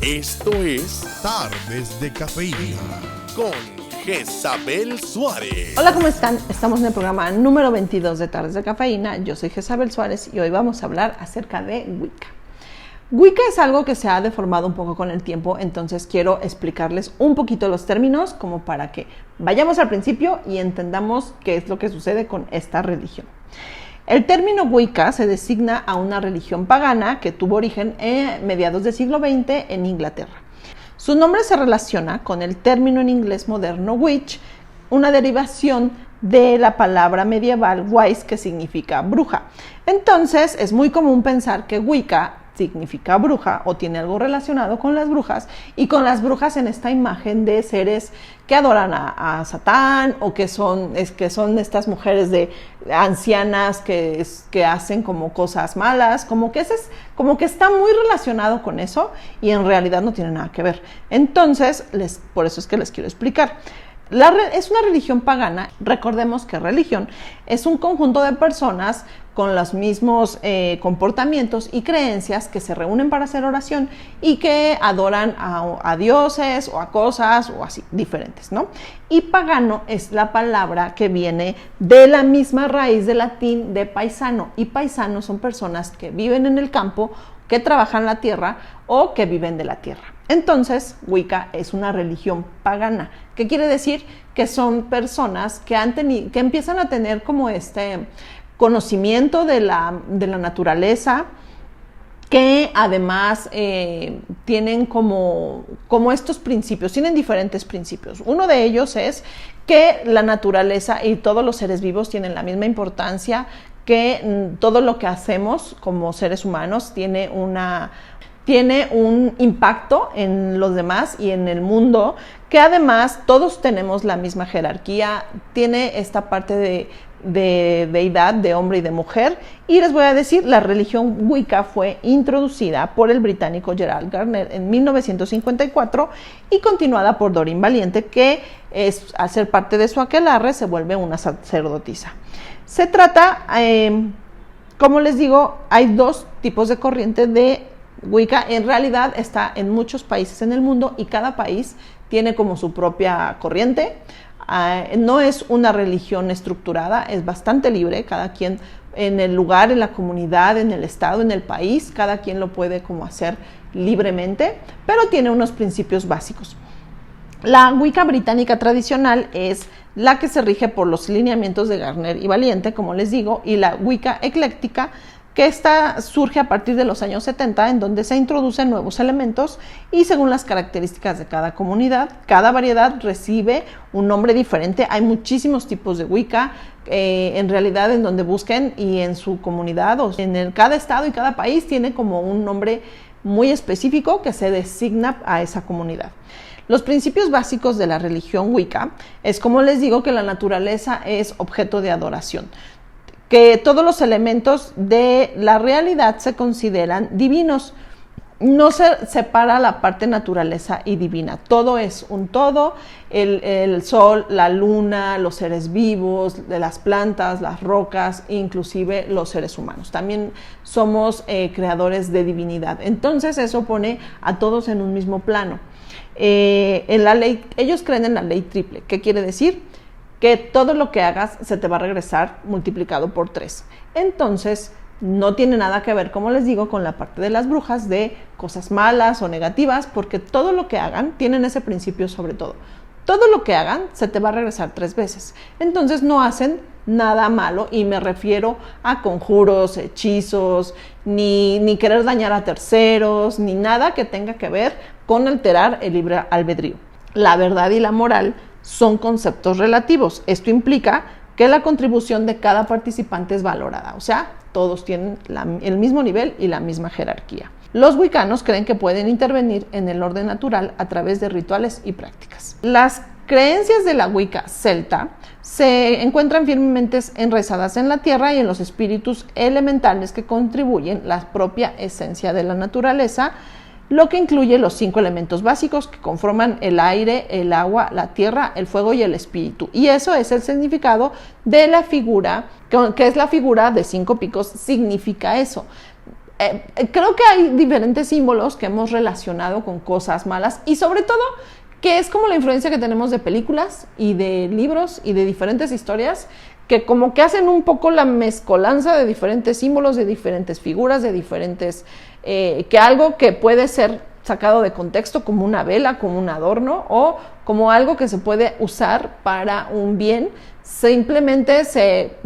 Esto es Tardes de Cafeína con Jezabel Suárez. Hola, ¿cómo están? Estamos en el programa número 22 de Tardes de Cafeína. Yo soy Jezabel Suárez y hoy vamos a hablar acerca de Wicca. Wicca es algo que se ha deformado un poco con el tiempo, entonces quiero explicarles un poquito los términos como para que vayamos al principio y entendamos qué es lo que sucede con esta religión. El término Wicca se designa a una religión pagana que tuvo origen en mediados del siglo XX en Inglaterra. Su nombre se relaciona con el término en inglés moderno witch, una derivación de la palabra medieval wise, que significa bruja. Entonces es muy común pensar que Wicca significa bruja o tiene algo relacionado con las brujas, y con las brujas en esta imagen de seres que adoran a Satán, o que son estas mujeres de ancianas que hacen como cosas malas, como que está muy relacionado con eso y en realidad no tiene nada que ver. Entonces, por eso es que les quiero explicar. Es una religión pagana. Recordemos que religión es un conjunto de personas con los mismos comportamientos y creencias que se reúnen para hacer oración y que adoran a dioses o a cosas o así, diferentes, ¿no? Y pagano es la palabra que viene de la misma raíz del latín de paisano, y paisano son personas que viven en el campo, que trabajan la tierra o que viven de la tierra. Entonces, Wicca es una religión pagana, que quiere decir que son personas que empiezan a tener como este conocimiento de la naturaleza, que además tienen como estos principios, tienen diferentes principios. Uno de ellos es que la naturaleza y todos los seres vivos tienen la misma importancia, que todo lo que hacemos como seres humanos tiene un impacto en los demás y en el mundo, que además todos tenemos la misma jerarquía, tiene esta parte de deidad, de hombre y de mujer. Y les voy a decir, la religión Wicca fue introducida por el británico Gerald Gardner en 1954 y continuada por Doreen Valiente, que al ser parte de su aquelarre se vuelve una sacerdotisa. Se trata, como les digo, hay dos tipos de corriente de Wicca. En realidad está en muchos países en el mundo y cada país tiene como su propia corriente. No es una religión estructurada, es bastante libre, cada quien en el lugar, en la comunidad, en el estado, en el país, cada quien lo puede como hacer libremente, pero tiene unos principios básicos. La Wicca británica tradicional es la que se rige por los lineamientos de Gardner y Valiente, como les digo, y la Wicca ecléctica, que esta surge a partir de los años 70, en donde se introducen nuevos elementos y según las características de cada comunidad. Cada variedad recibe un nombre diferente. Hay muchísimos tipos de Wicca, en realidad, en donde busquen, y en su comunidad o cada estado y cada país tiene como un nombre muy específico que se designa a esa comunidad. Los principios básicos de la religión Wicca es, como les digo, que la naturaleza es objeto de adoración, que todos los elementos de la realidad se consideran divinos. No se separa la parte naturaleza y divina, todo es un todo, el sol, la luna, los seres vivos, las plantas, las rocas, inclusive los seres humanos. También somos creadores de divinidad, entonces eso pone a todos en un mismo plano. En la ley, ellos creen en la ley triple. ¿Qué quiere decir? Que todo lo que hagas se te va a regresar multiplicado por 3. Entonces, no tiene nada que ver, como les digo, con la parte de las brujas, de cosas malas o negativas, porque todo lo que hagan, tienen ese principio sobre todo. Todo lo que hagan se te va a regresar 3 veces. Entonces, no hacen nada malo, y me refiero a conjuros, hechizos, ni querer dañar a terceros, ni nada que tenga que ver con alterar el libre albedrío. La verdad y la moral son conceptos relativos. Esto implica que la contribución de cada participante es valorada, o sea, todos tienen el mismo nivel y la misma jerarquía. Los wiccanos creen que pueden intervenir en el orden natural a través de rituales y prácticas. Las creencias de la Wicca celta se encuentran firmemente enraizadas en la tierra y en los espíritus elementales que contribuyen la propia esencia de la naturaleza, lo que incluye los 5 elementos básicos que conforman el aire, el agua, la tierra, el fuego y el espíritu. Y eso es el significado de la figura, que es la figura de 5 picos, significa eso. creo que hay diferentes símbolos que hemos relacionado con cosas malas y sobre todo que es como la influencia que tenemos de películas y de libros y de diferentes historias que como que hacen un poco la mezcolanza de diferentes símbolos, de diferentes figuras, de diferentes... que algo que puede ser sacado de contexto como una vela, como un adorno o como algo que se puede usar para un bien, simplemente se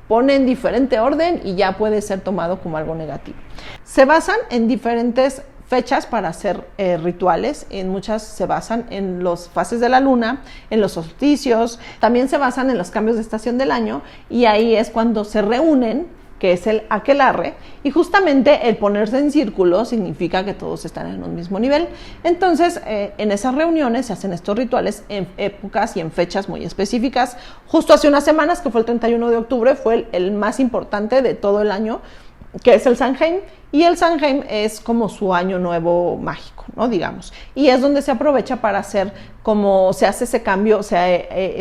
pone en diferente orden y ya puede ser tomado como algo negativo. Se basan en diferentes fechas para hacer rituales, en muchas se basan en las fases de la luna, en los solsticios, también se basan en los cambios de estación del año y ahí es cuando se reúnen, que es el aquelarre, y justamente el ponerse en círculo significa que todos están en un mismo nivel. Entonces, en esas reuniones se hacen estos rituales en épocas y en fechas muy específicas. Justo hace unas semanas, que fue el 31 de octubre, fue el más importante de todo el año, que es el Samhain, y el Samhain es como su año nuevo mágico, ¿no? Digamos, y es donde se aprovecha para hacer como se hace ese cambio, o sea,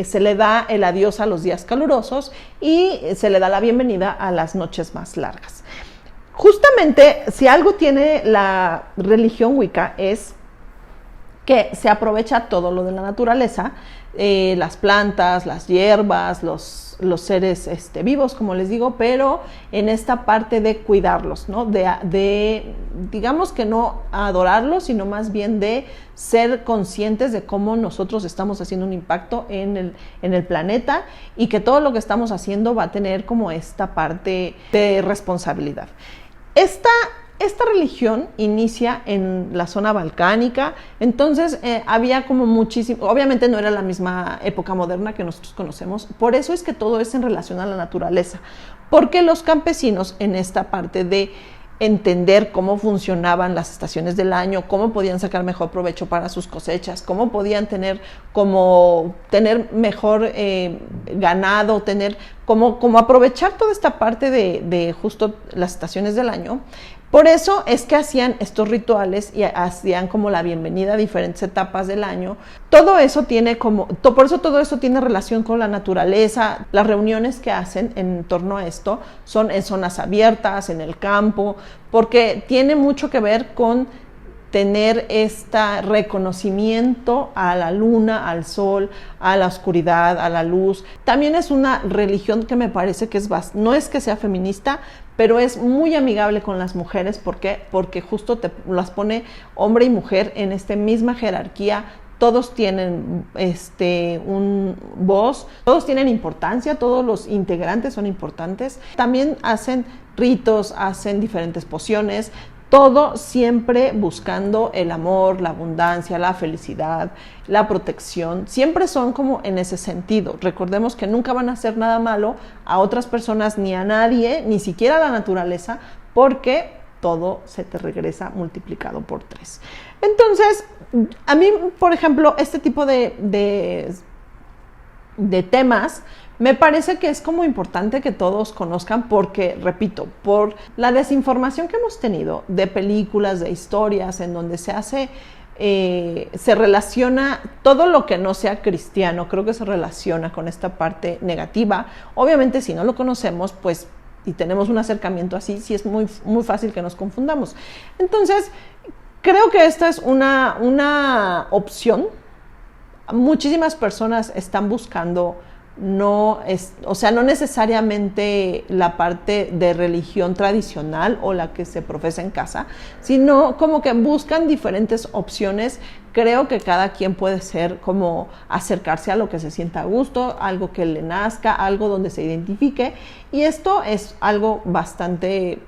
se le da el adiós a los días calurosos y se le da la bienvenida a las noches más largas. Justamente, si algo tiene la religión Wicca es que se aprovecha todo lo de la naturaleza, las plantas, las hierbas, los seres vivos, como les digo, pero en esta parte de cuidarlos, ¿no? De digamos que no adorarlos, sino más bien de ser conscientes de cómo nosotros estamos haciendo un impacto en el planeta y que todo lo que estamos haciendo va a tener como esta parte de responsabilidad. Esta religión inicia en la zona balcánica, entonces había como muchísimo, obviamente no era la misma época moderna que nosotros conocemos, por eso es que todo es en relación a la naturaleza, porque los campesinos en esta parte de entender cómo funcionaban las estaciones del año, cómo podían sacar mejor provecho para sus cosechas, cómo podían tener mejor ganado, como aprovechar toda esta parte de justo las estaciones del año. Por eso es que hacían estos rituales y hacían como la bienvenida a diferentes etapas del año. Todo eso por eso todo eso tiene relación con la naturaleza. Las reuniones que hacen en torno a esto son en zonas abiertas, en el campo, porque tiene mucho que ver con tener este reconocimiento a la luna, al sol, a la oscuridad, a la luz. También es una religión que me parece que no es que sea feminista, pero es muy amigable con las mujeres. ¿Por qué? Porque justo las pone hombre y mujer en esta misma jerarquía. Todos tienen un voz, todos tienen importancia, todos los integrantes son importantes. También hacen ritos, hacen diferentes pociones, todo siempre buscando el amor, la abundancia, la felicidad, la protección. Siempre son como en ese sentido. Recordemos que nunca van a hacer nada malo a otras personas, ni a nadie, ni siquiera a la naturaleza, porque todo se te regresa multiplicado por 3. Entonces, a mí, por ejemplo, este tipo de temas me parece que es como importante que todos conozcan porque, repito, por la desinformación que hemos tenido de películas, de historias, en donde se relaciona todo lo que no sea cristiano, creo que se relaciona con esta parte negativa. Obviamente, si no lo conocemos, pues, y tenemos un acercamiento así, sí es muy, muy fácil que nos confundamos. Entonces, creo que esta es una opción. Muchísimas personas están buscando no necesariamente la parte de religión tradicional o la que se profesa en casa, sino como que buscan diferentes opciones. Creo que cada quien puede ser como acercarse a lo que se sienta a gusto, algo que le nazca, algo donde se identifique, y esto es algo bastante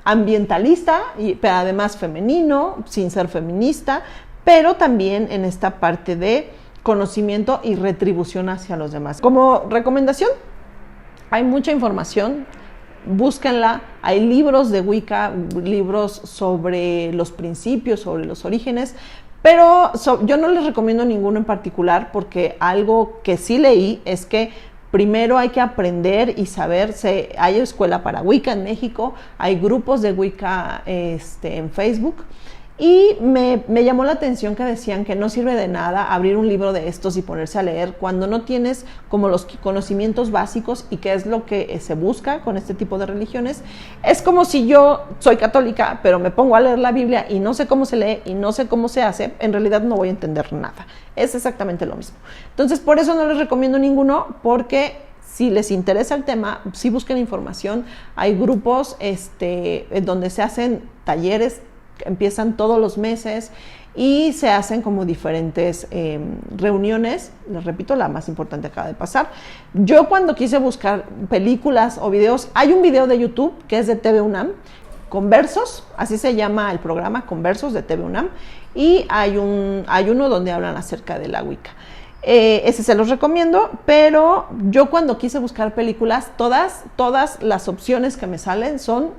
ambientalista, pero además femenino, sin ser feminista, pero también en esta parte de conocimiento y retribución hacia los demás. Como recomendación, hay mucha información, búsquenla. Hay libros de Wicca, libros sobre los principios, sobre los orígenes, pero yo no les recomiendo ninguno en particular porque algo que sí leí es que primero hay que aprender y saber. Hay escuela para Wicca en México, hay grupos de Wicca en Facebook, Y me llamó la atención que decían que no sirve de nada abrir un libro de estos y ponerse a leer cuando no tienes como los conocimientos básicos y qué es lo que se busca con este tipo de religiones. Es como si yo soy católica, pero me pongo a leer la Biblia y no sé cómo se lee y no sé cómo se hace, en realidad no voy a entender nada. Es exactamente lo mismo. Entonces, por eso no les recomiendo ninguno, porque si les interesa el tema, sí busquen información. Hay grupos en donde se hacen talleres, empiezan todos los meses y se hacen como diferentes reuniones. Les repito, la más importante acaba de pasar. Yo cuando quise buscar películas o videos, hay un video de YouTube que es de TV UNAM, Conversos, así se llama el programa, Conversos de TV UNAM, y hay uno donde hablan acerca de la Wicca. Ese se los recomiendo, pero yo cuando quise buscar películas, todas las opciones que me salen son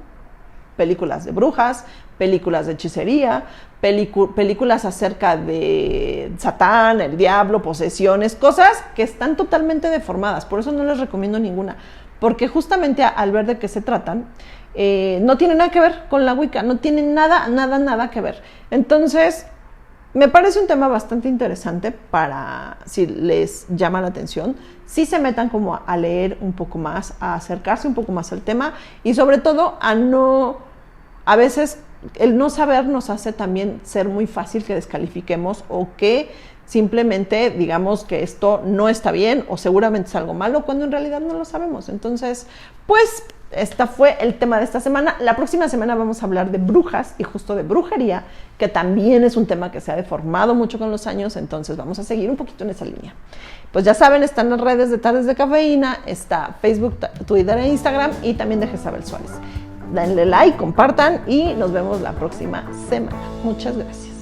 películas de brujas, películas de hechicería, películas acerca de Satán, el diablo, posesiones, cosas que están totalmente deformadas. Por eso no les recomiendo ninguna, porque justamente al ver de qué se tratan, no tiene nada que ver con la Wicca, no tiene nada que ver. Entonces, me parece un tema bastante interesante para, si les llama la atención, sí se metan como a leer un poco más, a acercarse un poco más al tema y sobre todo a veces el no saber nos hace también ser muy fácil que descalifiquemos o que simplemente digamos que esto no está bien o seguramente es algo malo cuando en realidad no lo sabemos. Entonces, pues este fue el tema de esta semana. La próxima semana vamos a hablar de brujas y justo de brujería, que también es un tema que se ha deformado mucho con los años, entonces vamos a seguir un poquito en esa línea. Pues ya saben, están las redes de Tardes de Cafeína, está Facebook, Twitter e Instagram y también de Jezabel Suárez. Denle like, compartan y nos vemos la próxima semana. Muchas gracias.